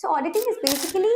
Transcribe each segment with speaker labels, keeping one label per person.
Speaker 1: So auditing is basically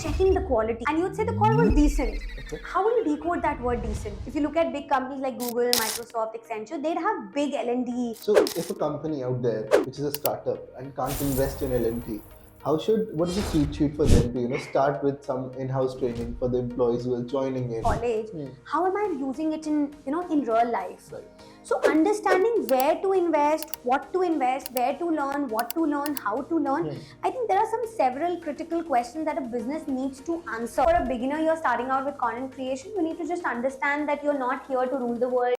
Speaker 1: checking the quality, and you'd say the call was decent.
Speaker 2: Okay.
Speaker 1: How will you decode that word decent? If you look at big companies like Google, Microsoft, Accenture, they'd have big L&D.
Speaker 2: So if a company out there which is a startup and can't invest in L&D, what is the cheat sheet for them to start with some in-house training for the employees who are joining in?
Speaker 1: College. How am I using it in real life?
Speaker 2: Right.
Speaker 1: So understanding where to invest, what to invest, where to learn, what to learn, how to learn. I think there are several critical questions that a business needs to answer. For a beginner, you're starting out with content creation, you need to just understand that you're not here to rule the world.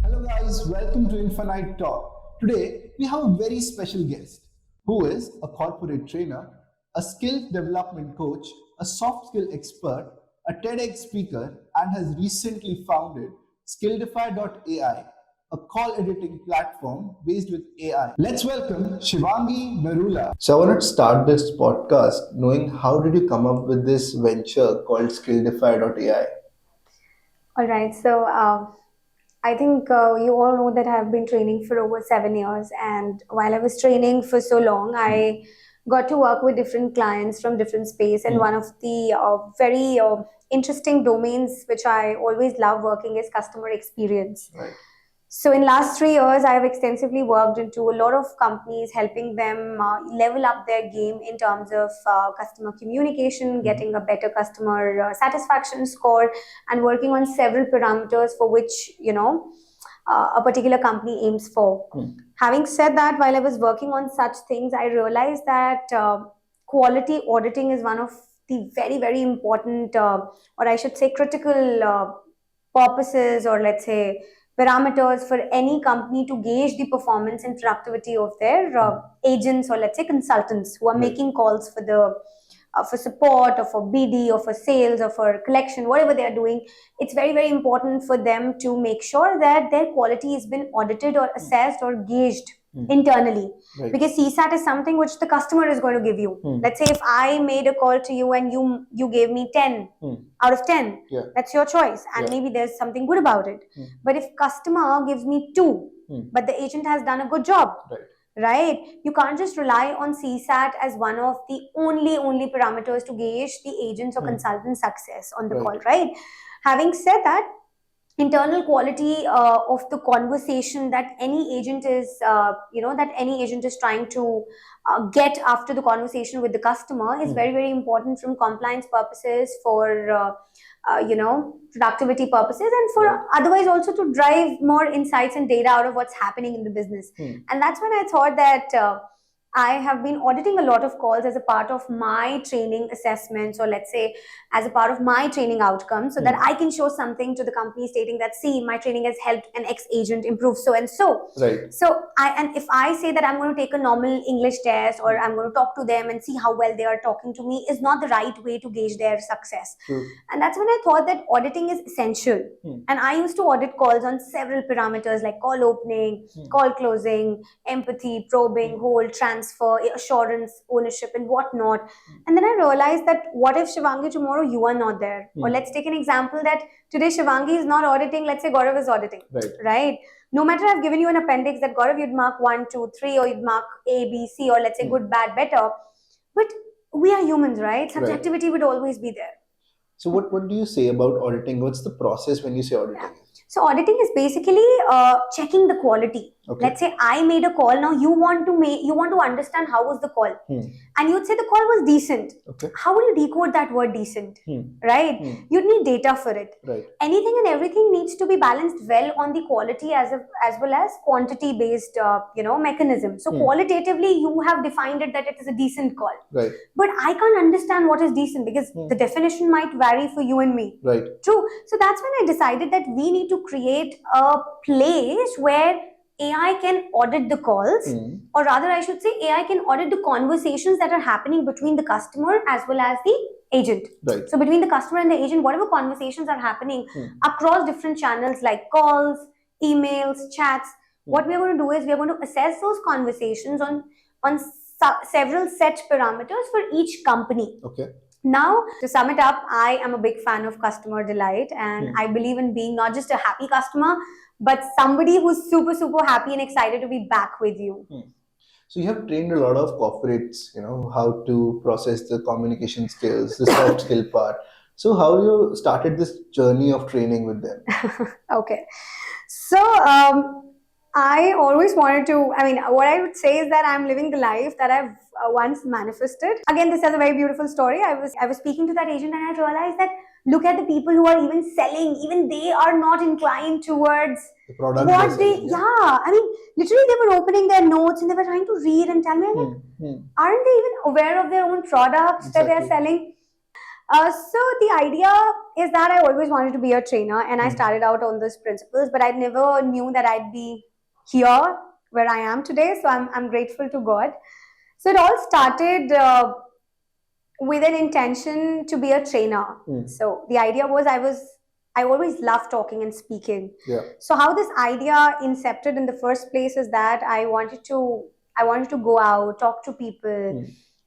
Speaker 2: Hello guys, welcome to Infinite Talk. Today we have a very special guest who is a corporate trainer, a skill development coach, a soft skill expert, a TEDx speaker, and has recently founded Skilldify.ai, a call editing platform based with AI. Let's welcome Shivangi Narula. So I want to start this podcast knowing how did you come up with this venture called Skilldify.ai?
Speaker 1: All right, so I think you all know that I've been training for over 7 years, and while I was training for so long, I got to work with different clients from different space. And one of the very interesting domains which I always love working is customer experience.
Speaker 2: Right.
Speaker 1: So in last 3 years, I have extensively worked into a lot of companies, helping them level up their game in terms of customer communication, getting a better customer satisfaction score, and working on several parameters for which a particular company aims for. Having said that, while I was working on such things, I realized that quality auditing is one of the very, very important, or I should say, critical purposes, or let's say parameters for any company to gauge the performance and productivity of their agents, or let's say consultants who are making calls for the for support, or for BD, or for sales, or for collection, whatever they are doing. It's very, very important for them to make sure that their quality has been audited or assessed or gauged internally.
Speaker 2: Right.
Speaker 1: Because CSAT is something which the customer is going to give you. Let's say if I made a call to you and you gave me 10 out of 10,
Speaker 2: Yeah.
Speaker 1: that's your choice, and maybe there's something good about it. But if customer gives me 2, but the agent has done a good job, right? You can't just rely on CSAT as one of the only parameters to gauge the agent's or consultant's success on the call, right? Having said that, internal quality of the conversation that any agent is trying to get after the conversation with the customer is very, very important from compliance purposes, for productivity purposes, and for otherwise also to drive more insights and data out of what's happening in the business. And that's when I thought that I have been auditing a lot of calls as a part of my training assessments, or let's say as a part of my training outcomes, so that I can show something to the company stating that, see, my training has helped an X agent improve so and so.
Speaker 2: Right.
Speaker 1: So if I say that I'm going to take a normal English test, or I'm going to talk to them and see how well they are talking to me, is not the right way to gauge their success.
Speaker 2: True.
Speaker 1: And that's when I thought that auditing is essential. And I used to audit calls on several parameters like call opening, call closing, empathy, probing, hold, transfer, assurance, ownership, and whatnot. And then I realized that what if, Shivangi, tomorrow you are not there? Or let's take an example that today Shivangi is not auditing, let's say Gaurav is auditing. Right? No matter I've given you an appendix that Gaurav, you'd mark 1, 2, 3, or you'd mark A, B, C, or let's say good, bad, better. But we are humans, right? Subjectivity would always be there.
Speaker 2: So what do you say about auditing? What's the process when you say auditing?
Speaker 1: So auditing is basically checking the quality.
Speaker 2: Okay.
Speaker 1: Let's say I made a call. Now you want to understand how was the call, and you'd say the call was decent.
Speaker 2: Okay.
Speaker 1: How will you decode that word decent? Right? You'd need data for it.
Speaker 2: Right.
Speaker 1: Anything and everything needs to be balanced well on the quality as well as quantity based mechanism. So qualitatively, you have defined it that it is a decent call.
Speaker 2: Right.
Speaker 1: But I can't understand what is decent, because the definition might vary for you and me.
Speaker 2: Right.
Speaker 1: True. So that's when I decided that we need to create a place where AI can audit the calls, or rather I should say AI can audit the conversations that are happening between the customer as well as the agent.
Speaker 2: Right.
Speaker 1: So between the customer and the agent, whatever conversations are happening across different channels like calls, emails, chats, what we are going to do is we are going to assess those conversations on several set parameters for each company.
Speaker 2: Okay.
Speaker 1: Now, to sum it up, I am a big fan of customer delight, and I believe in being not just a happy customer, but somebody who's super, super happy and excited to be back with you.
Speaker 2: So you have trained a lot of corporates, how to process the communication skills, the soft skill part. So how you started this journey of training with them?
Speaker 1: Okay. So, I always wanted to, what I would say is that I'm living the life that I've once manifested. Again, this is a very beautiful story. I was speaking to that agent and I realized that look at the people who are even selling, even they are not inclined towards
Speaker 2: The product
Speaker 1: what
Speaker 2: they're
Speaker 1: they,
Speaker 2: selling,
Speaker 1: yeah. Literally they were opening their notes and they were trying to read and tell me, I'm like, aren't they even aware of their own products that they're selling? So the idea is that I always wanted to be a trainer, and I started out on those principles, but I never knew that I'd be here where I am today. So I'm grateful to God. So it all started with an intention to be a trainer. So the idea was I always loved talking and speaking.
Speaker 2: Yeah.
Speaker 1: So how this idea incepted in the first place is that I wanted to go out, talk to people,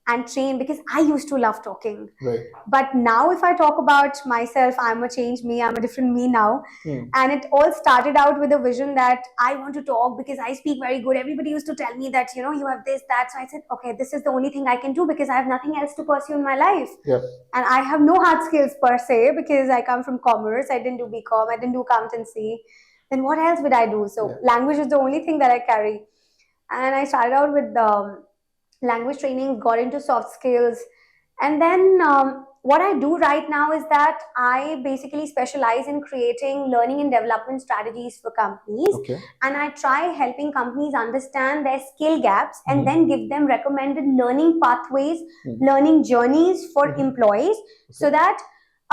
Speaker 1: and train, because I used to love talking.
Speaker 2: Right.
Speaker 1: But now if I talk about myself, I'm a changed me, I'm a different me now. And it all started out with a vision that I want to talk because I speak very good. Everybody used to tell me that, you have this, that. So I said, okay, this is the only thing I can do because I have nothing else to pursue in my life.
Speaker 2: Yeah.
Speaker 1: And I have no hard skills per se because I come from commerce. I didn't do BCom, I didn't do accountancy. Then what else would I do? So language is the only thing that I carry. And I started out with language training, got into soft skills. And then what I do right now is that I basically specialize in creating learning and development strategies for companies.
Speaker 2: Okay.
Speaker 1: And I try helping companies understand their skill gaps and then give them recommended learning pathways, learning journeys for employees, so that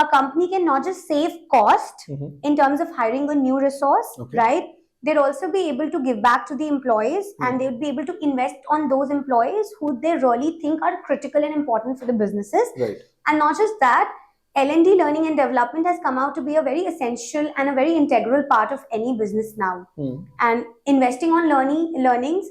Speaker 1: a company can not just save cost in terms of hiring a new resource, right? They'd also be able to give back to the employees and they would be able to invest on those employees who they really think are critical and important for the businesses.
Speaker 2: Right.
Speaker 1: And not just that, L&D, learning and development, has come out to be a very essential and a very integral part of any business now. And investing on learnings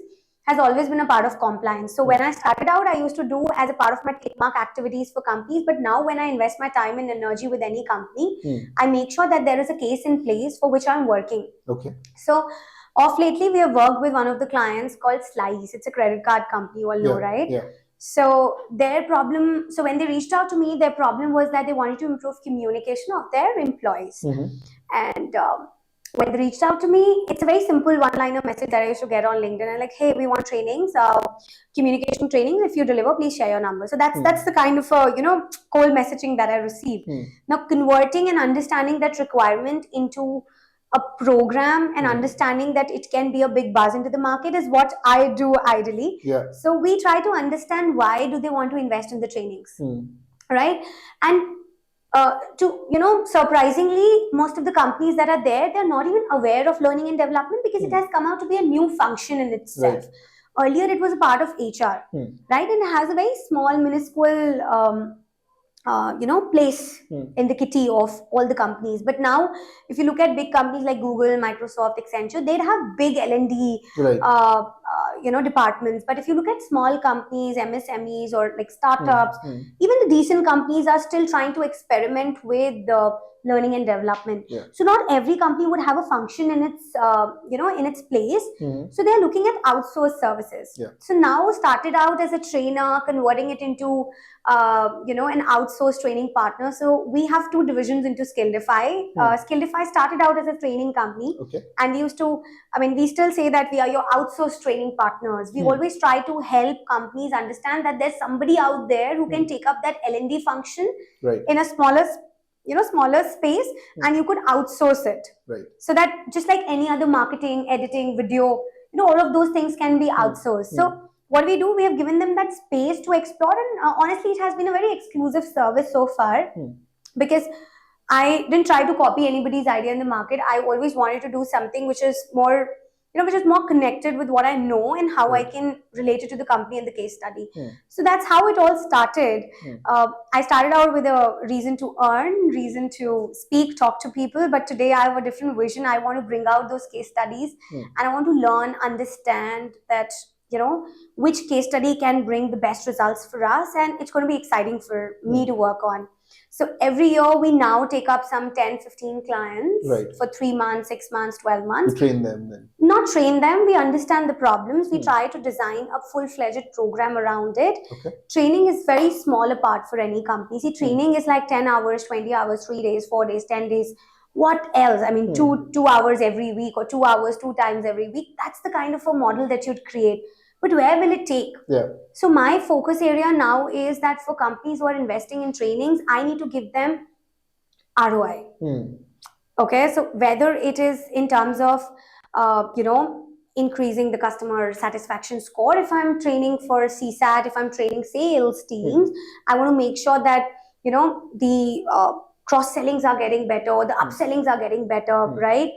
Speaker 1: has always been a part of compliance. So when I started out, I used to do as a part of my trademark activities for companies. But now when I invest my time and energy with any company, I make sure that there is a case in place for which I'm working.
Speaker 2: Okay.
Speaker 1: So off lately, we have worked with one of the clients called Slice. It's a credit card company, you all know, right?
Speaker 2: Yeah.
Speaker 1: So when they reached out to me, their problem was that they wanted to improve communication of their employees. And when they reached out to me, it's a very simple one-liner message that I used to get on LinkedIn. I'm like, hey, we want trainings, communication trainings. If you deliver, please share your number. So that's the kind of cold messaging that I received. Now, converting and understanding that requirement into a program and understanding that it can be a big buzz into the market is what I do ideally.
Speaker 2: Yeah.
Speaker 1: So we try to understand why do they want to invest in the trainings, right? And surprisingly, most of the companies that are there, they're not even aware of learning and development because it has come out to be a new function in itself. Right. Earlier, it was a part of HR, right? And it has a very small, minuscule place in the kitty of all the companies. But now, if you look at big companies like Google, Microsoft, Accenture, they'd have big L&D, departments. But if you look at small companies, MSMEs, or like startups, even the decent companies are still trying to experiment with the learning and development. So not every company would have a function in its in its place. So they're looking at outsourced services. So now started out as a trainer, converting it into an outsourced training partner. So we have two divisions into Skilldify. Skilldify started out as a training company, and we still say that we are your outsourced training partners. We always try to help companies understand that there's somebody out there who can take up that L&D function in a smaller space, and you could outsource it. So that just like any other marketing, editing, video, all of those things can be outsourced. So what we do, we have given them that space to explore, and honestly, it has been a very exclusive service so far because I didn't try to copy anybody's idea in the market. I always wanted to do something which is more connected with what I know and how I can relate it to the company and the case study. So that's how it all started. I started out with a reason to earn, reason to speak, talk to people. But today I have a different vision. I want to bring out those case studies and I want to learn, understand that which case study can bring the best results for us, and it's going to be exciting for me to work on. So every year we now take up some 10, 15 clients for 3 months, 6 months, 12 months.
Speaker 2: You train them then?
Speaker 1: Not train them, we understand the problems. We try to design a full-fledged program around it. Training is very small a part for any company. See, training is like 10 hours, 20 hours, 3 days, 4 days, 10 days. What else? I mean, two hours every week, or 2 hours 2 times every week. That's the kind of a model that you'd create. But where will it take? So my focus area now is that for companies who are investing in trainings, I need to give them ROI. Okay, so whether it is in terms of, increasing the customer satisfaction score, if I'm training for CSAT, if I'm training sales teams, I want to make sure that, the cross-sellings are getting better, the upsellings are getting better, right?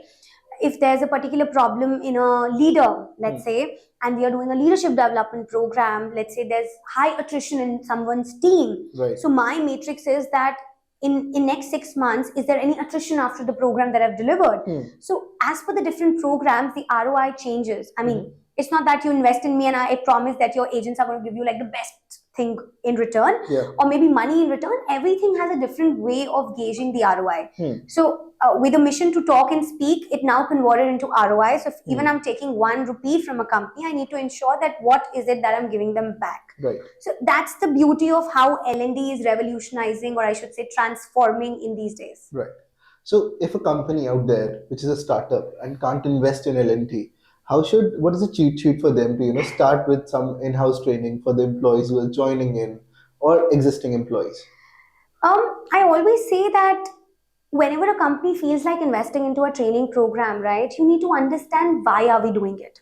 Speaker 1: If there's a particular problem in a leader, let's say, and we are doing a leadership development program, let's say there's high attrition in someone's team. So my matrix is that in next 6 months, is there any attrition after the program that I've delivered? So as per the different programs, the ROI changes. I mean, it's not that you invest in me and I promise that your agents are going to give you like the best thing in return, or maybe money in return. Everything has a different way of gauging the ROI. So with a mission to talk and speak, it now converted into ROI. So if even I'm taking 1 rupee from a company, I need to ensure that what is it that I'm giving them back. So that's the beauty of how L&D is revolutionizing, or I should say transforming in these days.
Speaker 2: So if a company out there, which is a startup and can't invest in L&D, what is the cheat sheet for them to start with some in-house training for the employees who are joining in or existing employees?
Speaker 1: I always say that whenever a company feels like investing into a training program, right, you need to understand why are we doing it.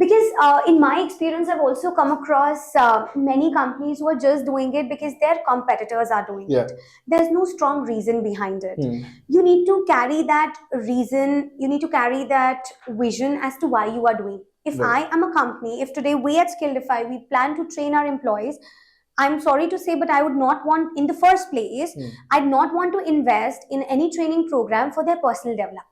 Speaker 1: Because in my experience, I've also come across many companies who are just doing it because their competitors are doing it. There's no strong reason behind it. You need to carry that reason, you need to carry that vision as to why you are doing it. If I am a company, if today we at Skilldify, we plan to train our employees, I'm sorry to say, but I would not want, in the first place, I'd not want to invest in any training program for their personal development.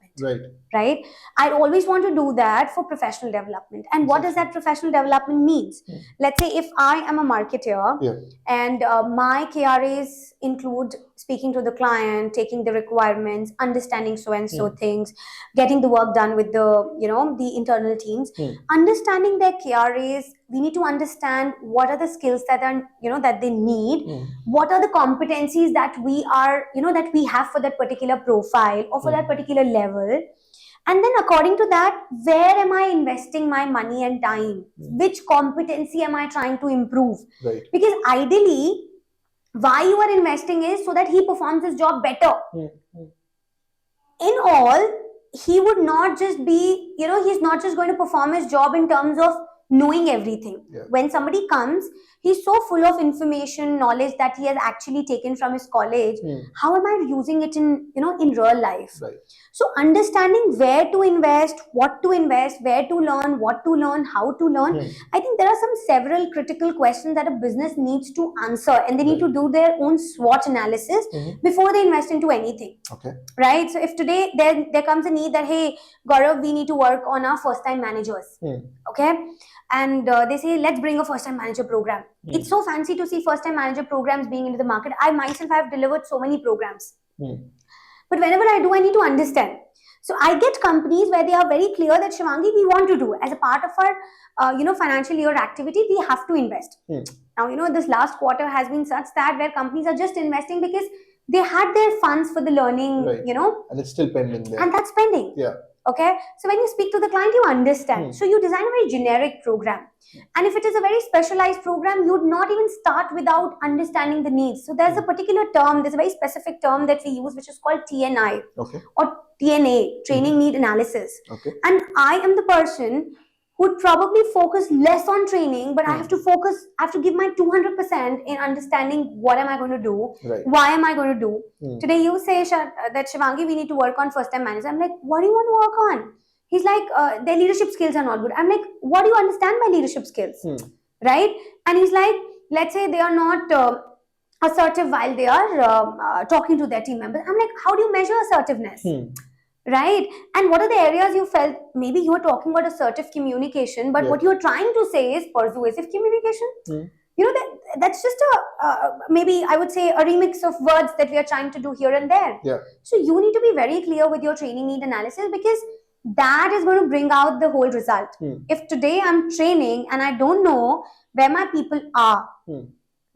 Speaker 1: Right? I'd always want to do that for professional development. And what does that professional development means? Let's say if I am a marketer and my KRAs include speaking to the client, taking the requirements, understanding so and so things, getting the work done with the internal teams, understanding their KRAs. We need to understand what are the skills that are, that they need. What are the competencies that we are, that we have for that particular profile or for that particular level. And then according to that, where am I investing my money and time? Which competency am I trying to improve? Because ideally, why you are investing is so that he performs his job better. In all, he would not just be, he's not just going to perform his job in terms of knowing everything. When somebody comes, he's so full of information, knowledge that he has actually taken from his college. How am I using it in, in real life? So understanding where to invest, what to invest, where to learn, what to learn, how to learn. I think there are several critical questions that a business needs to answer, and they need to do their own SWOT analysis before they invest into anything. Right? So if today there comes a need that, hey, Gaurav, we need to work on our first-time managers. Okay? And they say, let's bring a first-time manager program. It's so fancy to see first-time manager programs being into the market. I myself have delivered so many programs. But whenever I do, I need to understand. So I get companies where they are very clear that, Shivangi, we want to do as a part of our financial year activity, we have to invest. Now, this last quarter has been such that where companies are just investing because they had their funds for the learning,
Speaker 2: And it's still pending there.
Speaker 1: And that's pending. Okay, so when you speak to the client, you understand. So you design a very generic program. And if it is a very specialized program, you would not even start without understanding the needs. So there's a particular term, there's a very specific term that we use, which is called TNI or TNA, Training Need Analysis. And I am the person who would probably focus less on training, but I have to give my 200% in understanding what am I going to do, why am I going to do. Today you say that, Shivangi, we need to work on first-time managers. I'm like, what do you want to work on? He's like, their leadership skills are not good. I'm like, what do you understand by leadership skills? Right? And he's like, let's say they are not assertive while they are talking to their team members. I'm like, how do you measure assertiveness? right? And what are the areas you felt maybe you were talking about assertive communication, but what you're trying to say is persuasive communication? That's just maybe I would say a remix of words that we are trying to do here and there. So you need to be very clear with your training need analysis, because that is going to bring out the whole result. If today I'm training and I don't know where my people are,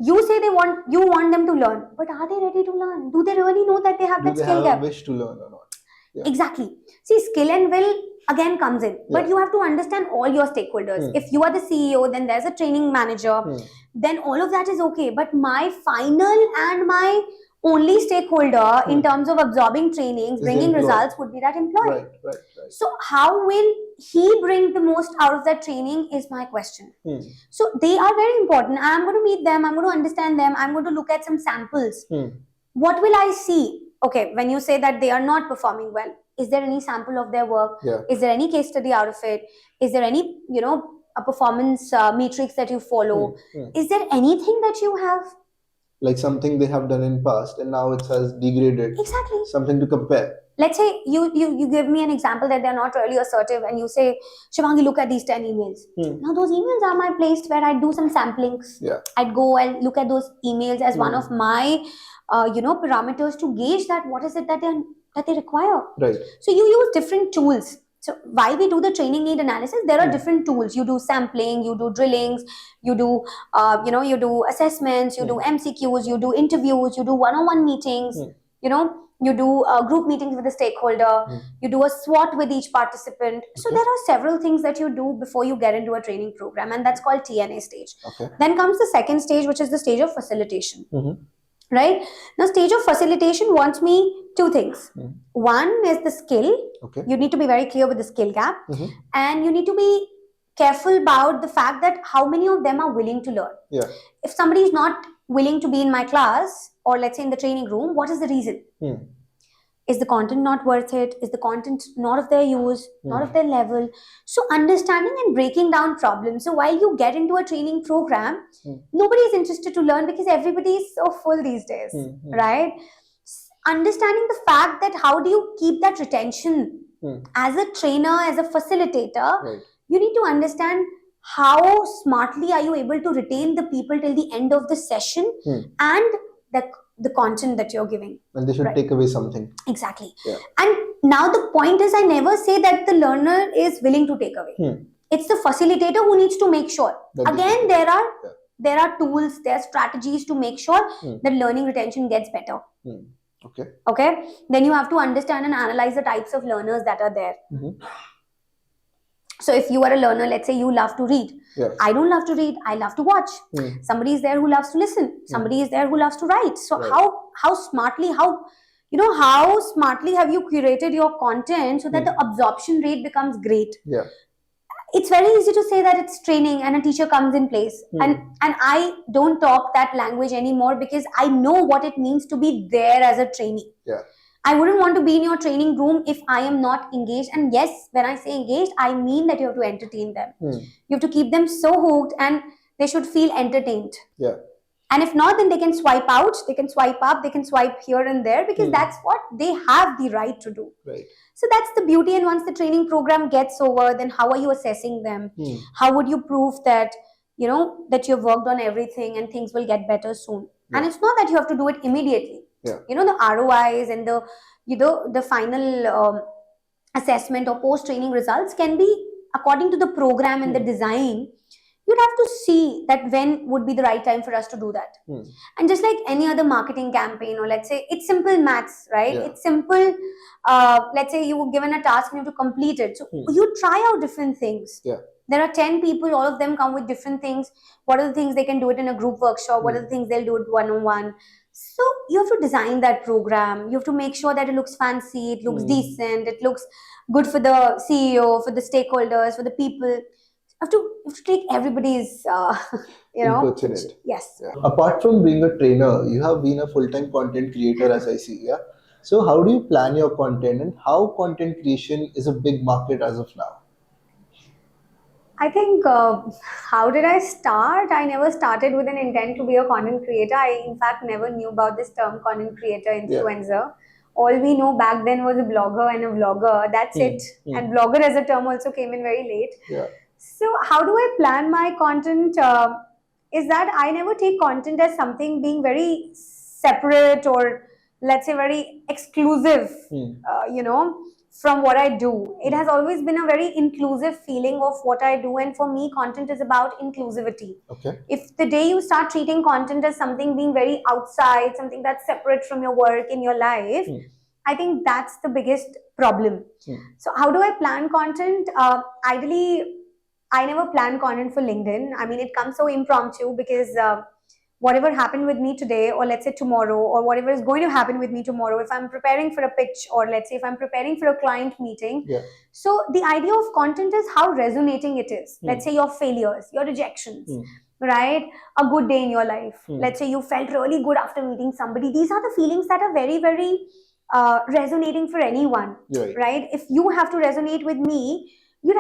Speaker 1: you say you want them to learn, but are they ready to learn? Do they really know that they have that skill gap?
Speaker 2: Do they have a wish to learn or not?
Speaker 1: Exactly. See, skill and will again comes in, but you have to understand all your stakeholders. If you are the CEO, then there's a training manager, then all of that is okay. But my final and my only stakeholder in terms of absorbing trainings, bringing results, would be that employee.
Speaker 2: Right.
Speaker 1: So how will he bring the most out of that training is my question. So they are very important. I'm going to meet them. I'm going to understand them. I'm going to look at some samples. What will I see? Okay, when you say that they are not performing well, is there any sample of their work? Is there any case study out of it? Is there any, a performance matrix that you follow? Is there anything that you have?
Speaker 2: Like something they have done in past and now it has degraded.
Speaker 1: Exactly.
Speaker 2: Something to compare.
Speaker 1: Let's say you give me an example that they're not really assertive and you say, Shivangi, look at these 10 emails. Now those emails are my place where I do some samplings. I'd go and look at those emails as one of my parameters to gauge that what is it that they require.
Speaker 2: Right.
Speaker 1: So you use different tools. So while we do the training need analysis, there are different tools. You do sampling, you do drillings, you do you do assessments, you do MCQs, you do interviews, you do one-on-one meetings, you do group meetings with the stakeholder, you do a SWOT with each participant. So there are several things that you do before you get into a training program, and that's called TNA stage. Then comes the second stage, which is the stage of facilitation. Right? Now, stage of facilitation wants me two things. One is the skill. You need to be very clear with the skill gap. And you need to be careful about the fact that how many of them are willing to learn. If somebody is not willing to be in my class, or let's say in the training room, what is the reason? Is the content not worth it? Is the content not of their use, not of their level? So understanding and breaking down problems. So while you get into a training program, nobody is interested to learn because everybody is so full these days, right? Understanding the fact that how do you keep that retention as a trainer, as a facilitator, you need to understand how smartly are you able to retain the people till the end of the session and the content that you're giving.
Speaker 2: And they should take away something.
Speaker 1: Exactly. And now the point is, I never say that the learner is willing to take away. It's the facilitator who needs to make sure. Again, there are tools, there are strategies to make sure that learning retention gets better. Okay. Then you have to understand and analyze the types of learners that are there. So if you are a learner, let's say you love to read. I don't love to read. I love to watch. Somebody is there who loves to listen. Somebody is there who loves to write. So how smartly have you curated your content so that the absorption rate becomes great? It's very easy to say that it's training and a teacher comes in place. And I don't talk that language anymore because I know what it means to be there as a trainee. I wouldn't want to be in your training room if I am not engaged. And yes, when I say engaged, I mean that you have to entertain them. You have to keep them so hooked and they should feel entertained. And if not, then they can swipe out, they can swipe up, they can swipe here and there because that's what they have the right to do. So that's the beauty. And once the training program gets over, then how are you assessing them? How would you prove that, that you've worked on everything and things will get better soon? And it's not that you have to do it immediately. The ROIs and the final assessment or post-training results can be according to the program and the design. You'd have to see that when would be the right time for us to do that. And just like any other marketing campaign, or let's say it's simple maths, right? It's simple. Let's say you were given a task and you have to complete it. So you try out different things. There are 10 people, all of them come with different things. What are the things they can do it in a group workshop? What are the things they'll do it one-on-one? So you have to design that program. You have to make sure that it looks fancy, it looks decent, it looks good for the CEO, for the stakeholders, for the people. You have to take everybody's,
Speaker 2: inputs in it.
Speaker 1: Yes.
Speaker 2: Apart from being a trainer, you have been a full-time content creator, as I see. So how do you plan your content, and how content creation is a big market as of now?
Speaker 1: I think, how did I start? I never started with an intent to be a content creator. I, in fact, never knew about this term content creator, influencer. all we know back then was a blogger and a vlogger. That's it. And blogger as a term also came in very late.
Speaker 2: Yeah.
Speaker 1: So how do I plan my content? Is that I never take content as something being very separate or let's say very exclusive, from what I do. It has always been a very inclusive feeling of what I do, and for me, content is about inclusivity.
Speaker 2: Okay.
Speaker 1: If the day you start treating content as something being very outside, something that's separate from your work in your life, I think that's the biggest problem. So how do I plan content? Ideally, I never plan content for LinkedIn. I mean, it comes so impromptu because whatever happened with me today, or let's say tomorrow, or whatever is going to happen with me tomorrow, if I'm preparing for a pitch, or let's say if I'm preparing for a client meeting.
Speaker 2: Yeah.
Speaker 1: So the idea of content is how resonating it is. Let's say your failures, your rejections, right? A good day in your life. Let's say you felt really good after meeting somebody. These are the feelings that are very, very resonating for anyone, right? If you have to resonate with me, you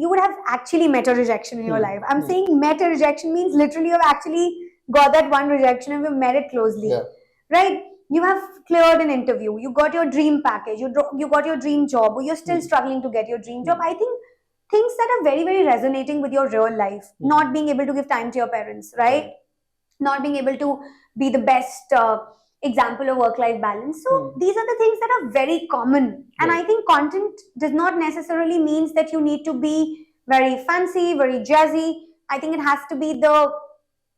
Speaker 1: would have actually met a rejection in your life. I'm saying met a rejection means literally you've actually got that one rejection and we've met it closely, right? You have cleared an interview, you got your dream package, you got your dream job, or you're still struggling to get your dream job. I think things that are very, very resonating with your real life. Not being able to give time to your parents, right? Not being able to be the best example of work-life balance. So these are the things that are very common. And I think content does not necessarily means that you need to be very fancy, very jazzy. I think it has to be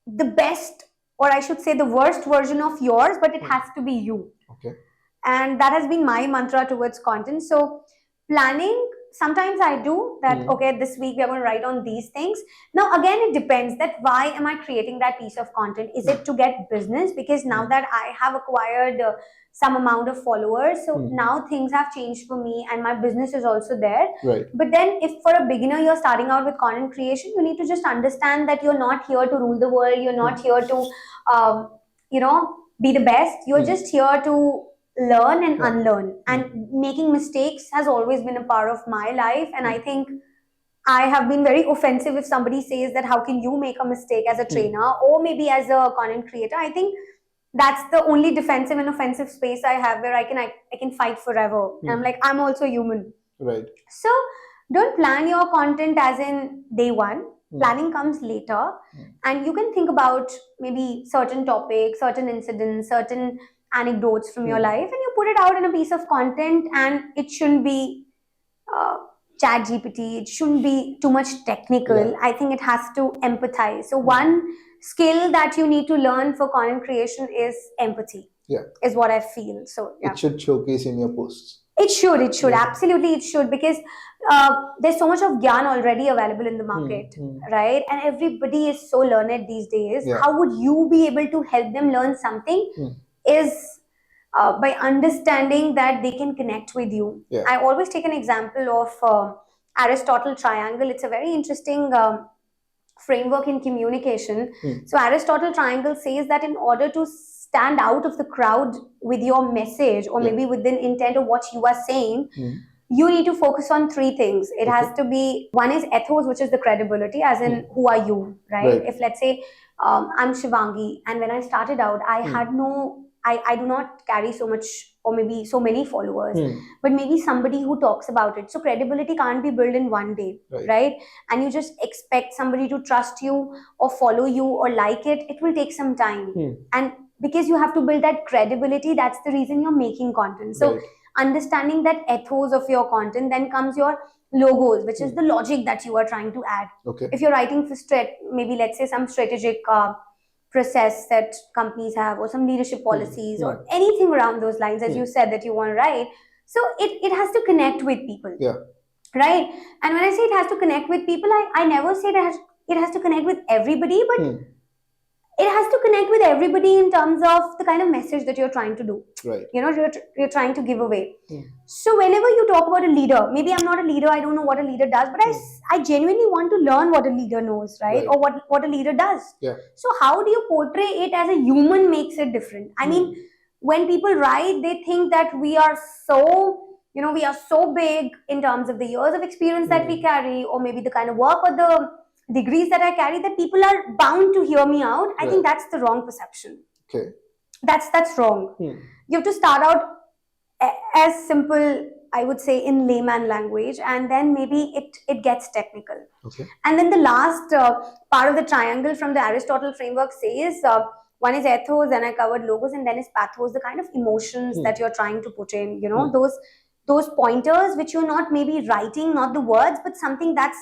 Speaker 1: the best, or I should say the worst version of yours, but it has to be you.
Speaker 2: Okay.
Speaker 1: And that has been my mantra towards content. So planning, sometimes I do that, okay, this week we are going to write on these things. Now, again, it depends that why am I creating that piece of content? Is it to get business? Because now that I have acquired some amount of followers, so now things have changed for me and my business is also there.
Speaker 2: Right.
Speaker 1: But then if for a beginner, you're starting out with content creation, you need to just understand that you're not here to rule the world. You're not here to, be the best. You're just here to learn and unlearn, and making mistakes has always been a part of my life. And I think I have been very offensive if somebody says that how can you make a mistake as a trainer or maybe as a content creator. I think that's the only defensive and offensive space I have where I can fight forever. And I'm like, I'm also human.
Speaker 2: Right.
Speaker 1: So don't plan your content as in day one. Planning comes later, and you can think about maybe certain topics, certain incidents, certain anecdotes from your life, and you put it out in a piece of content. And it shouldn't be chat GPT, it shouldn't be too much technical. I think it has to empathize. So one skill that you need to learn for content creation is empathy, is what I feel. So
Speaker 2: it should showcase in your posts.
Speaker 1: It should, absolutely it should, because there's so much of gyan already available in the market, right? And everybody is so learned these days. How would you be able to help them learn something? Is by understanding that they can connect with you. I always take an example of Aristotle triangle. It's a very interesting framework in communication. So Aristotle triangle says that in order to stand out of the crowd with your message, or maybe with the intent of what you are saying, you need to focus on three things. It has to be, one is ethos, which is the credibility, as in who are you, right? If let's say I'm Shivangi, and when I started out, I had I do not carry so much or maybe so many followers, but maybe somebody who talks about it. So credibility can't be built in one day, right? And you just expect somebody to trust you or follow you or like it. It will take some time. And because you have to build that credibility, that's the reason you're making content. So understanding that ethos of your content, then comes your logos, which is the logic that you are trying to add. If you're writing for maybe let's say some strategic process that companies have, or some leadership policies, or anything around those lines, as you said that you want to write. So it has to connect with people, right? And when I say it has to connect with people, I never say that it has to connect with everybody, but it has to connect with everybody in terms of the kind of message that you're trying to do. You're trying to give away. So whenever you talk about a leader, maybe I'm not a leader, I don't know what a leader does, but I genuinely want to learn what a leader knows, right? Or what a leader does. So how do you portray it as a human makes it different? I mean, when people write, they think that we are so, we are so big in terms of the years of experience that we carry, or maybe the kind of work or the degrees that I carry, that people are bound to hear me out. I think that's the wrong perception. That's wrong. You have to start out as simple, I would say, in layman language, and then maybe it gets technical.
Speaker 2: Okay.
Speaker 1: And then the last part of the triangle from the Aristotle framework says one is ethos, then I covered logos, and then is pathos, the kind of emotions that you're trying to put in, those pointers which you're not maybe writing, not the words, but something that's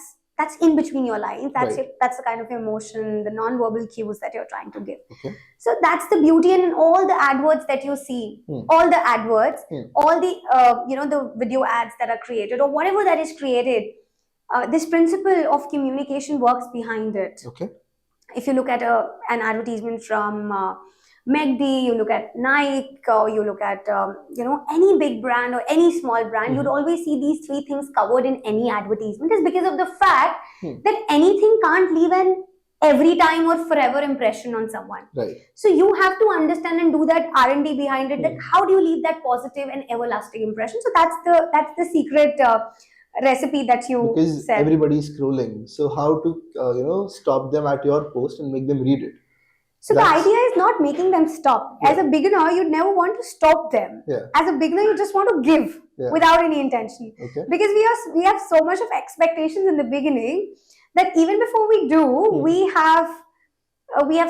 Speaker 1: in between your lines. That's the kind of emotion, the non-verbal cues that you're trying to give.
Speaker 2: Okay.
Speaker 1: So that's the beauty in all the AdWords that you see, all the AdWords, all the the video ads that are created or whatever that is created. This principle of communication works behind it.
Speaker 2: Okay.
Speaker 1: If you look at an advertisement from McD, you look at Nike, or you look at any big brand or any small brand, you'd always see these three things covered in any advertisement. Is because of the fact that anything can't leave an every time or forever impression on someone.
Speaker 2: Right.
Speaker 1: So you have to understand and do that R&D behind it. That how do you leave that positive and everlasting impression? So that's the secret recipe that you
Speaker 2: because
Speaker 1: said.
Speaker 2: Everybody's scrolling. So how to stop them at your post and make them read it?
Speaker 1: So the idea is not making them stop. As a beginner, you'd never want to stop them. As a beginner, you just want to give without any intention.
Speaker 2: Okay.
Speaker 1: Because we have so much of expectations in the beginning that even before we do, we have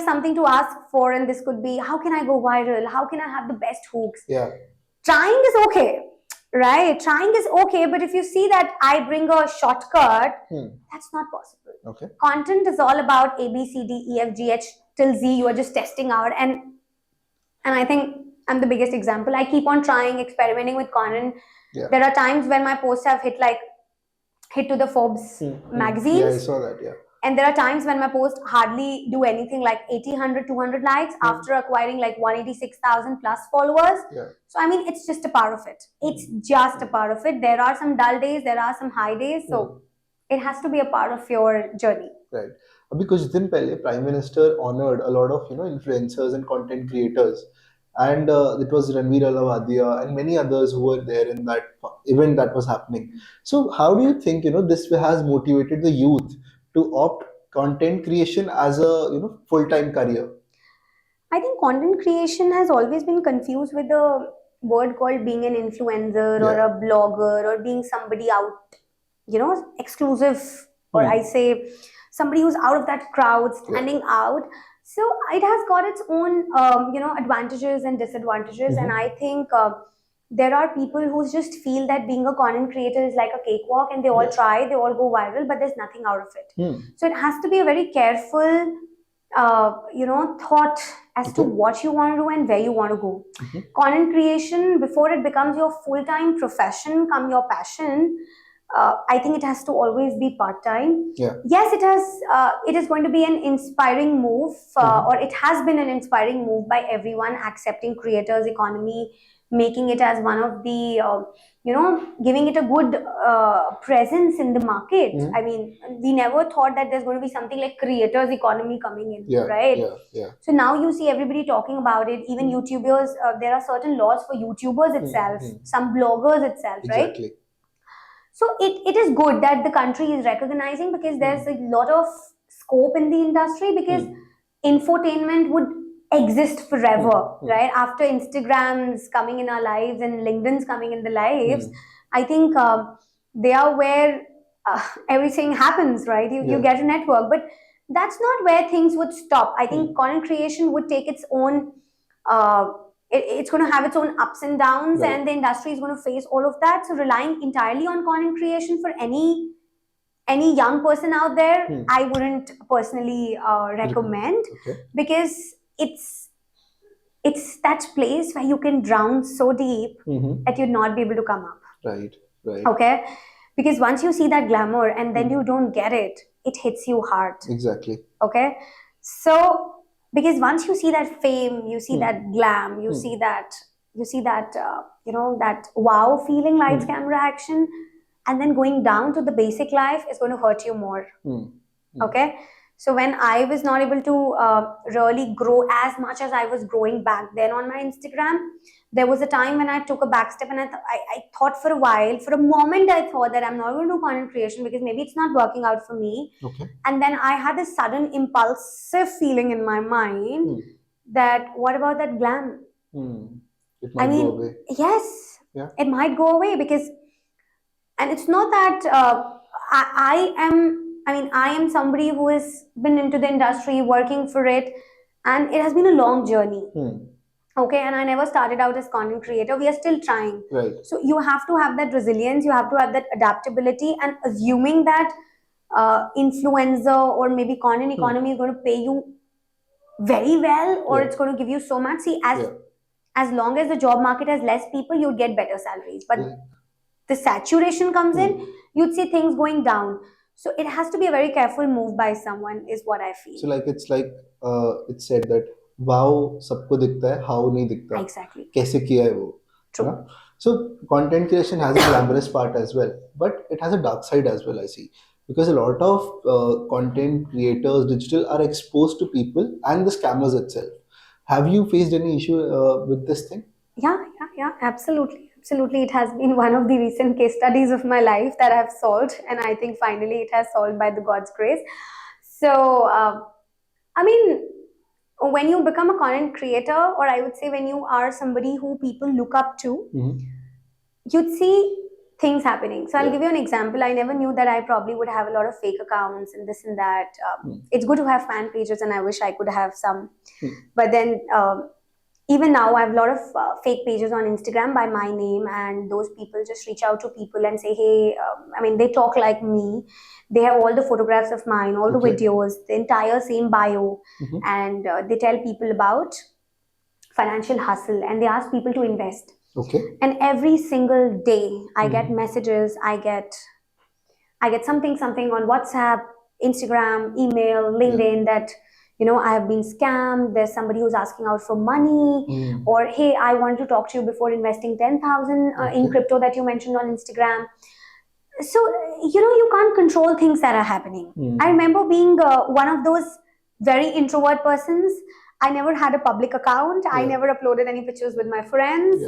Speaker 1: something to ask for, and this could be, how can I go viral? How can I have the best hooks?
Speaker 2: Yeah.
Speaker 1: Trying is okay, right? Trying is okay, but if you see that I bring a shortcut, that's not possible.
Speaker 2: Okay.
Speaker 1: Content is all about A, B, C, D, E, F, G, H till Z. You are just testing out, and I think I'm the biggest example. I keep on trying, experimenting with content.
Speaker 2: Yeah.
Speaker 1: There are times when my posts have hit to the Forbes magazines.
Speaker 2: Yeah, I saw that. Yeah.
Speaker 1: And there are times when my posts hardly do anything, like 80, 100, 200 likes after acquiring like 186,000 plus followers.
Speaker 2: Yeah.
Speaker 1: So, I mean, it's just a part of it. It's just a part of it. There are some dull days, there are some high days. So, it has to be a part of your journey.
Speaker 2: Right. Because then Prime Minister honored a lot of influencers and content creators. And it was Ranveer Alawadia and many others who were there in that event that was happening. So how do you think this has motivated the youth to opt content creation as a full-time career?
Speaker 1: I think content creation has always been confused with a word called being an influencer or a blogger or being somebody out, exclusive, or I say somebody who's out of that crowd, standing out. So it has got its own, advantages and disadvantages. And I think there are people who just feel that being a content creator is like a cakewalk, and they all try, they all go viral, but there's nothing out of it. So it has to be a very careful, thought as to what you want to do and where you want to go. Content creation, before it becomes your full-time profession, come your passion, I think it has to always be part-time. Yes, it is going to be an inspiring move, or it has been an inspiring move by everyone accepting creators economy, making it as one of the, giving it a good presence in the market. I mean, we never thought that there's going to be something like creators economy coming in, right? So now you see everybody talking about it, even YouTubers, there are certain laws for YouTubers itself, some bloggers itself, right? So it is good that the country is recognizing, because there's a lot of scope in the industry, because infotainment would exist forever, right? After Instagram's coming in our lives and LinkedIn's coming in the lives, I think they are where everything happens, right? You get a network, but that's not where things would stop. I think content creation would take its own it's going to have its own ups and downs, and the industry is going to face all of that. So relying entirely on content creation for any young person out there, I wouldn't personally recommend, because it's that place where you can drown so deep that you'd not be able to come up.
Speaker 2: Right.
Speaker 1: Okay, because once you see that glamour and then you don't get it, it hits you hard.
Speaker 2: Exactly.
Speaker 1: Okay, so because once you see that fame, you see that glam, you see that that wow feeling, lights, camera, action, and then going down to the basic life is going to hurt you more. Okay, so when I was not able to really grow as much as I was growing back then on my Instagram, there was a time when I took a back step, and I thought for a while, for a moment, I thought that I'm not going to do content creation because maybe it's not working out for me. And then I had this sudden impulsive feeling in my mind that what about that glam?
Speaker 2: It might go away.
Speaker 1: Yes, It might go away because, and it's not that I am somebody who has been into the industry, working for it, and it has been a long journey. Okay, and I never started out as content creator. We are still trying.
Speaker 2: Right.
Speaker 1: So you have to have that resilience, you have to have that adaptability, and assuming that influencer or maybe content economy is going to pay you very well, or it's going to give you so much. See, as long as the job market has less people, you'll get better salaries. But the saturation comes in, you'd see things going down. So it has to be a very careful move by someone, is what I feel.
Speaker 2: So it's said that wow सबको दिखता है, how नहीं दिखता.
Speaker 1: Exactly.
Speaker 2: कैसे किया है वो.
Speaker 1: True.
Speaker 2: So content creation has a glamorous part as well, but it has a dark side as well, I see. Because a lot of content creators, digital, are exposed to people and the scammers itself. Have you faced any issue with this thing?
Speaker 1: Yeah, absolutely. Absolutely. It has been one of the recent case studies of my life that I have solved, and I think finally it has solved by the God's grace. So, when you become a content creator, or I would say when you are somebody who people look up to, you'd see things happening. So I'll give you an example. I never knew that I probably would have a lot of fake accounts and this and that. It's good to have fan pages, and I wish I could have some. But then even now I have a lot of fake pages on Instagram by my name, and those people just reach out to people and say, hey, they talk like me. They have all the photographs of mine, all the videos, the entire same bio, and they tell people about financial hustle, and they ask people to invest.
Speaker 2: Okay.
Speaker 1: And every single day I get messages, I get something on WhatsApp, Instagram, email, LinkedIn that, I have been scammed. There's somebody who's asking out for money, or hey, I want to talk to you before investing 10,000 in crypto that you mentioned on Instagram. So, you can't control things that are happening. I remember being one of those very introvert persons. I never had a public account. I never uploaded any pictures with my friends.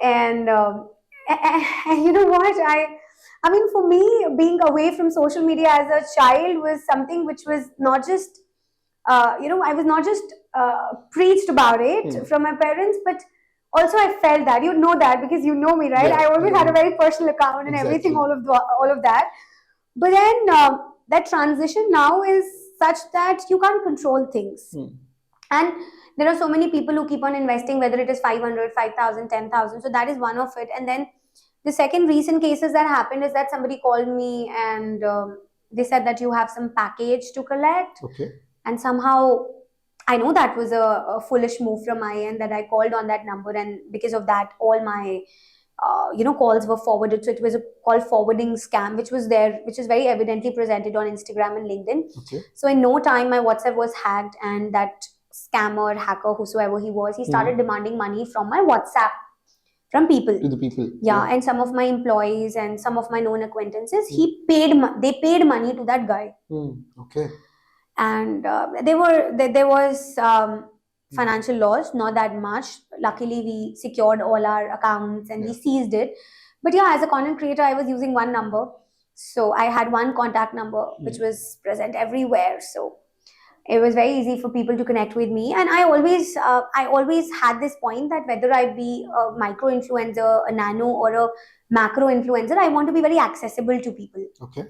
Speaker 1: And you know what? I mean, for me, being away from social media as a child was something which was not just, I was not just preached about it from my parents, but also I felt that. You know that because you know me, right? I always had a very personal account and everything, all of that. But then that transition now is such that you can't control things. And there are so many people who keep on investing, whether it is 500, 5,000, 10,000. So that is one of it. And then the second recent cases that happened is that somebody called me and they said that you have some package to collect.
Speaker 2: Okay.
Speaker 1: And somehow, I know that was a foolish move from my end, that I called on that number, and because of that, all my calls were forwarded. So it was a call forwarding scam, which was there, which is very evidently presented on Instagram and LinkedIn.
Speaker 2: Okay.
Speaker 1: So in no time, my WhatsApp was hacked, and that scammer, hacker, whosoever he was, he started demanding money from my WhatsApp, from people.
Speaker 2: To the people.
Speaker 1: Yeah, and some of my employees and some of my known acquaintances, they paid money to that guy.
Speaker 2: Okay.
Speaker 1: And there was financial loss, not that much. Luckily, we secured all our accounts and we seized it. But yeah, as a content creator, I was using one number. So I had one contact number which was present everywhere. So it was very easy for people to connect with me. And I always had this point that whether I be a micro influencer, a nano, or a macro influencer, I want to be very accessible to people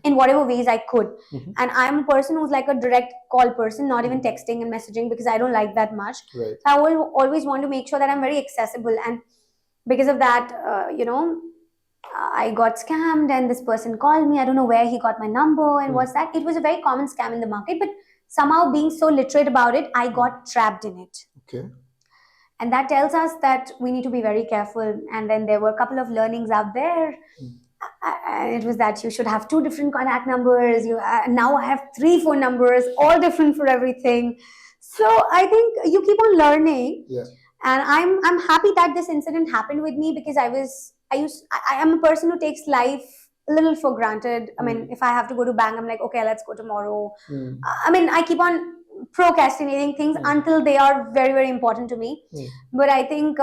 Speaker 1: in whatever ways I could. And I'm a person who's like a direct call person, not even texting and messaging, because I don't like that much.
Speaker 2: Right.
Speaker 1: So I always want to make sure that I'm very accessible. And because of that, I got scammed, and this person called me. I don't know where he got my number and what's that. It was a very common scam in the market, but somehow, being so literate about it, I got trapped in it.
Speaker 2: Okay.
Speaker 1: And that tells us that we need to be very careful. And then there were a couple of learnings out there. And it was that you should have 2 different contact numbers. Now I have 3 phone numbers, all different for everything. So I think you keep on learning.
Speaker 2: Yeah.
Speaker 1: And I'm happy that this incident happened with me, because I am a person who takes life a little for granted. I mean, if I have to go to bank, I'm like, okay, let's go tomorrow. I keep on procrastinating things until they are very, very important to me. But I think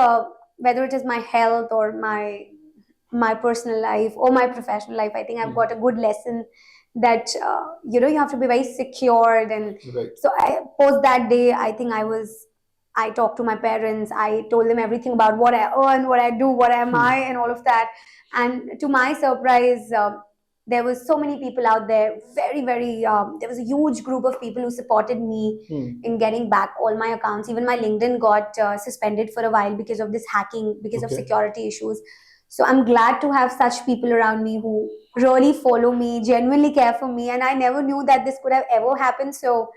Speaker 1: whether it is my health or my personal life or my professional life, I think I've got a good lesson that you have to be very secured. And so post that day, I think I was I talked to my parents. I told them everything about what I earn, what I do, what am I, and all of that. And to my surprise, there was so many people out there. There was a huge group of people who supported me in getting back all my accounts. Even my LinkedIn got suspended for a while because of this hacking, because of security issues. So I'm glad to have such people around me who really follow me, genuinely care for me. And I never knew that this could have ever happened. So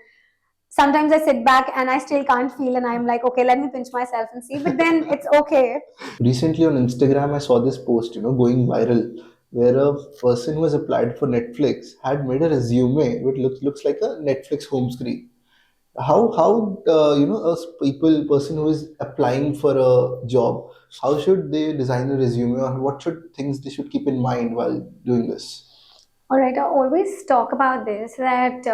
Speaker 1: sometimes I sit back and I still can't feel, and I'm like, okay, let me pinch myself and see. But then it's okay.
Speaker 2: Recently on Instagram, I saw this post, going viral, where a person who has applied for Netflix had made a resume which looks like a Netflix home screen. How person who is applying for a job, how should they design a resume, or what should things they should keep in mind while doing this?
Speaker 1: All right, I always talk about this that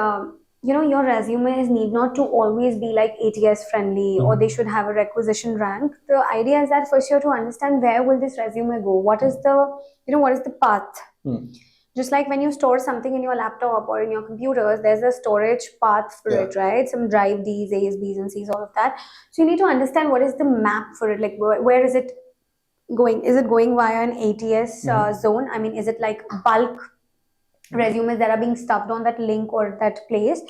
Speaker 1: your resumes need not to always be like ATS friendly, or they should have a requisition rank. The idea is that first you have to understand where will this resume go. What is the path? Just like when you store something in your laptop or in your computers, there's a storage path for it, right? Some drive Ds, As, Bs, and Cs, all of that. So you need to understand what is the map for it. Like where is it going? Is it going via an ATS zone? I mean, is it like bulk resumes that are being stuffed on that link or that place?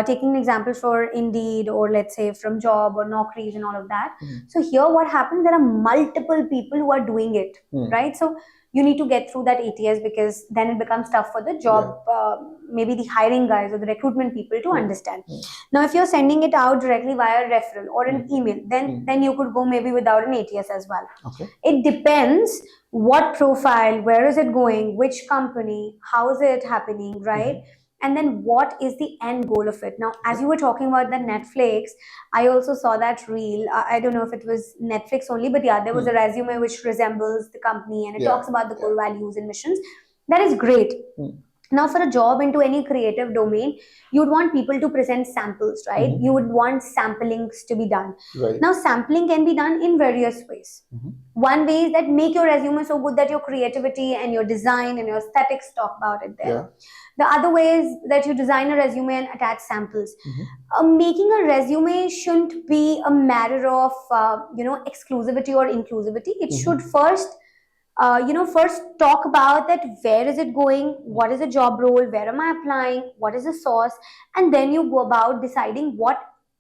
Speaker 1: Taking an example for Indeed, or let's say from Job or Naukris and all of that. So here what happens, there are multiple people who are doing it, right? So you need to get through that ATS, because then it becomes tough for the job, maybe the hiring guys or the recruitment people to understand. Now, if you're sending it out directly via referral or an email, then you could go maybe without an ATS as well. It depends what profile, where is it going, which company, how is it happening, right? And then what is the end goal of it? Now, as you were talking about the Netflix, I also saw that reel. I don't know if it was Netflix only, but yeah, there was a resume which resembles the company, and it talks about the core values and missions. That is great. Now, for a job into any creative domain, you would want people to present samples, right? You would want samplings to be done. Now, sampling can be done in various ways. One way is that make your resume so good that your creativity and your design and your aesthetics talk about it there. The other way is that you design a resume and attach samples. Making a resume shouldn't be a matter of exclusivity or inclusivity. It should first talk about that, where is it going, what is the job role, where am I applying, what is the source, and then you go about deciding what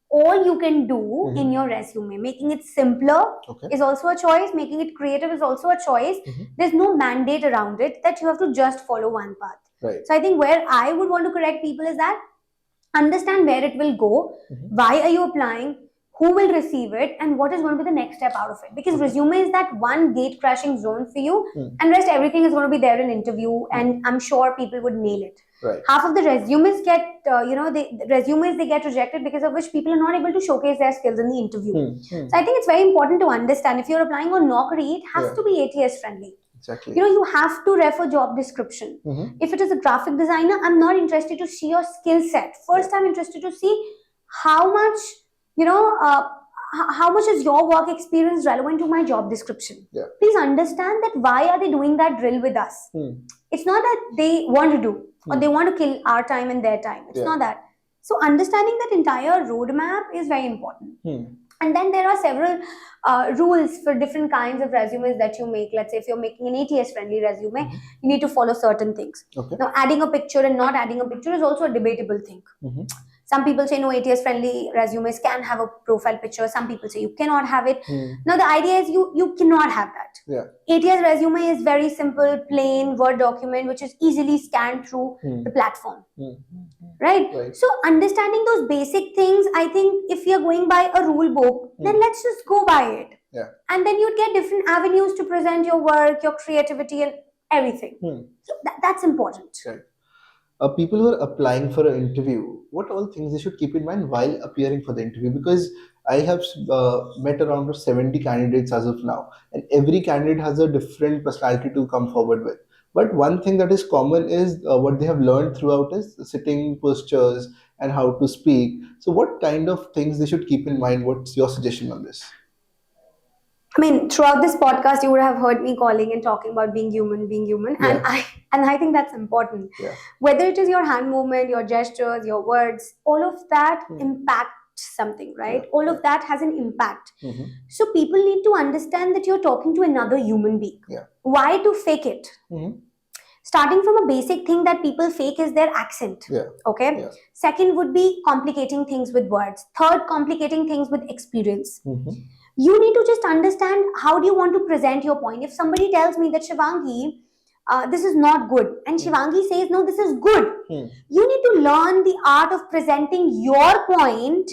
Speaker 1: all you can do in your resume. Making it simpler is also a choice. Making it creative is also a choice. There's no mandate around it that you have to just follow one path. So I think where I would want to correct people is that understand where it will go, why are you applying, who will receive it, and what is going to be the next step out of it. Because resume is that one gate crashing zone for you, and rest everything is going to be there in interview, and I'm sure people would nail it. Half of the resumes get they get rejected because of which people are not able to showcase their skills in the interview. So I think it's very important to understand, if you're applying on Naukri, it has to be ATS friendly.
Speaker 2: Exactly.
Speaker 1: You have to refer job description. If it is a graphic designer, I'm not interested to see your skill set. First, I'm interested to see how much how much is your work experience relevant to my job description. Please understand that why are they doing that drill with us. It's not that they want to do or they want to kill our time and their time. It's not that. So understanding that entire roadmap is very important. And then there are several rules for different kinds of resumes that you make. Let's say if you're making an ATS friendly resume, you need to follow certain things. Now, adding a picture and not adding a picture is also a debatable thing. Some people say no, ATS friendly resumes can have a profile picture. Some people say you cannot have it. Now the idea is you cannot have that. ATS resume is very simple, plain Word document which is easily scanned through the platform. Right? So understanding those basic things, I think if you're going by a rule book, then let's just go by it. And then you'd get different avenues to present your work, your creativity, and everything. So that's important.
Speaker 2: People who are applying for an interview, what all things they should keep in mind while appearing for the interview? Because I have met around 70 candidates as of now, and every candidate has a different personality to come forward with. But one thing that is common is what they have learned throughout is sitting postures and how to speak. So what kind of things they should keep in mind? What's your suggestion on this?
Speaker 1: I mean, throughout this podcast, you would have heard me calling and talking about being human, and I think that's important. Whether it is your hand movement, your gestures, your words, all of that impact something, right? All of that has an impact. So people need to understand that you're talking to another human being. Why to fake it? Starting from a basic thing that people fake is their accent. Okay. Second would be complicating things with words. Third, complicating things with experience. You need to just understand how do you want to present your point. If somebody tells me that Shivangi, this is not good, and Shivangi says no, this is good, you need to learn the art of presenting your point,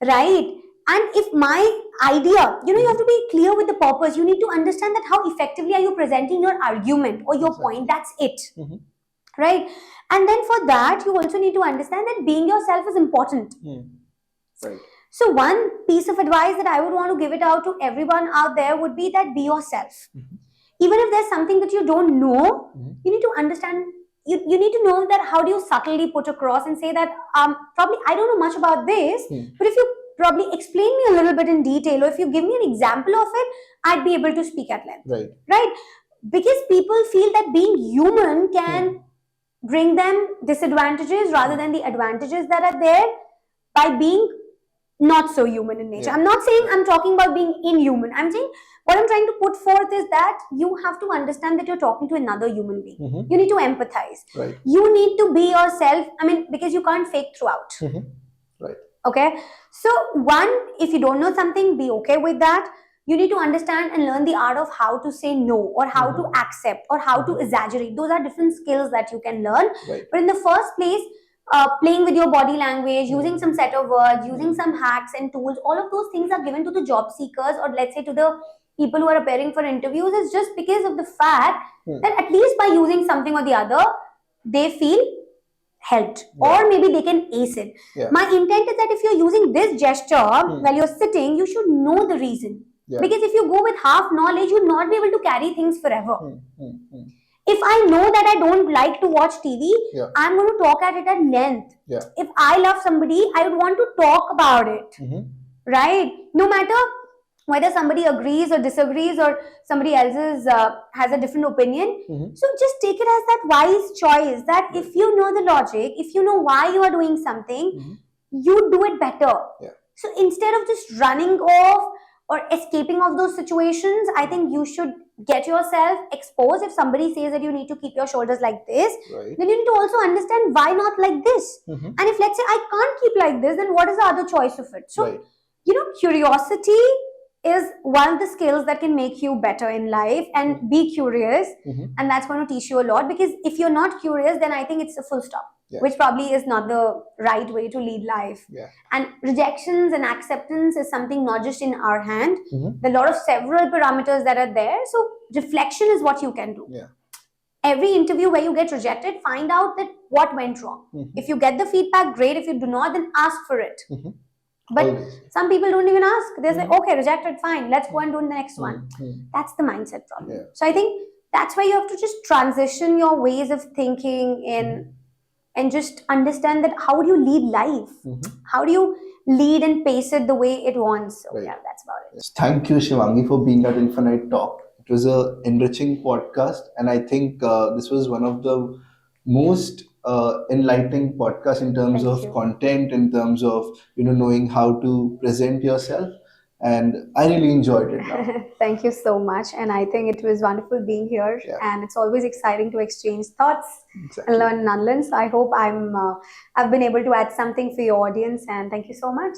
Speaker 1: right? And if my idea, you have to be clear with the purpose. You need to understand that how effectively are you presenting your argument or your point. That's it, right? And then for that, you also need to understand that being yourself is important.
Speaker 2: Right.
Speaker 1: So one piece of advice that I would want to give it out to everyone out there would be that be yourself. Even if there's something that you don't know, you need to understand. You need to know that how do you subtly put across and say that probably I don't know much about this, but if you probably explain me a little bit in detail, or if you give me an example of it, I'd be able to speak at length. Right? Because people feel that being human can bring them disadvantages rather than the advantages that are there by being not so human in nature. I'm not saying I'm talking about being inhuman. I'm saying what I'm trying to put forth is that you have to understand that you're talking to another human being. You need to empathize. You need to be yourself. I mean, because you can't fake throughout. Okay. So one, if you don't know something, be okay with that. You need to understand and learn the art of how to say no, or how to accept, or how to exaggerate. Those are different skills that you can learn. But in the first place, playing with your body language, using some set of words, using some hacks and tools, all of those things are given to the job seekers, or let's say to the people who are appearing for interviews, is just because of the fact that at least by using something or the other, they feel helped, or maybe they can ace it. My intent is that if you're using this gesture while you're sitting, you should know the reason. Because if you go with half knowledge, you'll not be able to carry things forever. If I know that I don't like to watch TV, I'm going to talk at it at length. If I love somebody, I would want to talk about it. Right? No matter whether somebody agrees or disagrees, or somebody else's has a different opinion. So just take it as that wise choice, that if you know the logic, if you know why you are doing something, you do it better. So instead of just running off or escaping of those situations, I think you should get yourself exposed. If somebody says that you need to keep your shoulders like this, then you need to also understand why not like this. And if let's say I can't keep like this, then what is the other choice of it? So, curiosity is one of the skills that can make you better in life, and be curious. And that's going to teach you a lot, because if you're not curious, then I think it's a full stop. Which probably is not the right way to lead life. And rejections and acceptance is something not just in our hand. There are a lot of several parameters that are there. So reflection is what you can do. Every interview where you get rejected, find out that what went wrong. If you get the feedback, great. If you do not, then ask for it. But some people don't even ask. They say, okay, rejected, fine, let's go and do the next one. That's the mindset problem. So I think that's where you have to just transition your ways of thinking in, and just understand that how do you lead life? How do you lead and pace it the way it wants? So yeah, that's about it.
Speaker 2: Thank you, Shivangi, for being at Infinite Talk. It was an enriching podcast, and I think this was one of the most enlightening podcasts in terms of content, in terms of knowing how to present yourself. And I really enjoyed it now.
Speaker 1: Thank you so much. And I think it was wonderful being here. And it's always exciting to exchange thoughts and learn and unlearn. So I hope I've been able to add something for your audience. And thank you so much.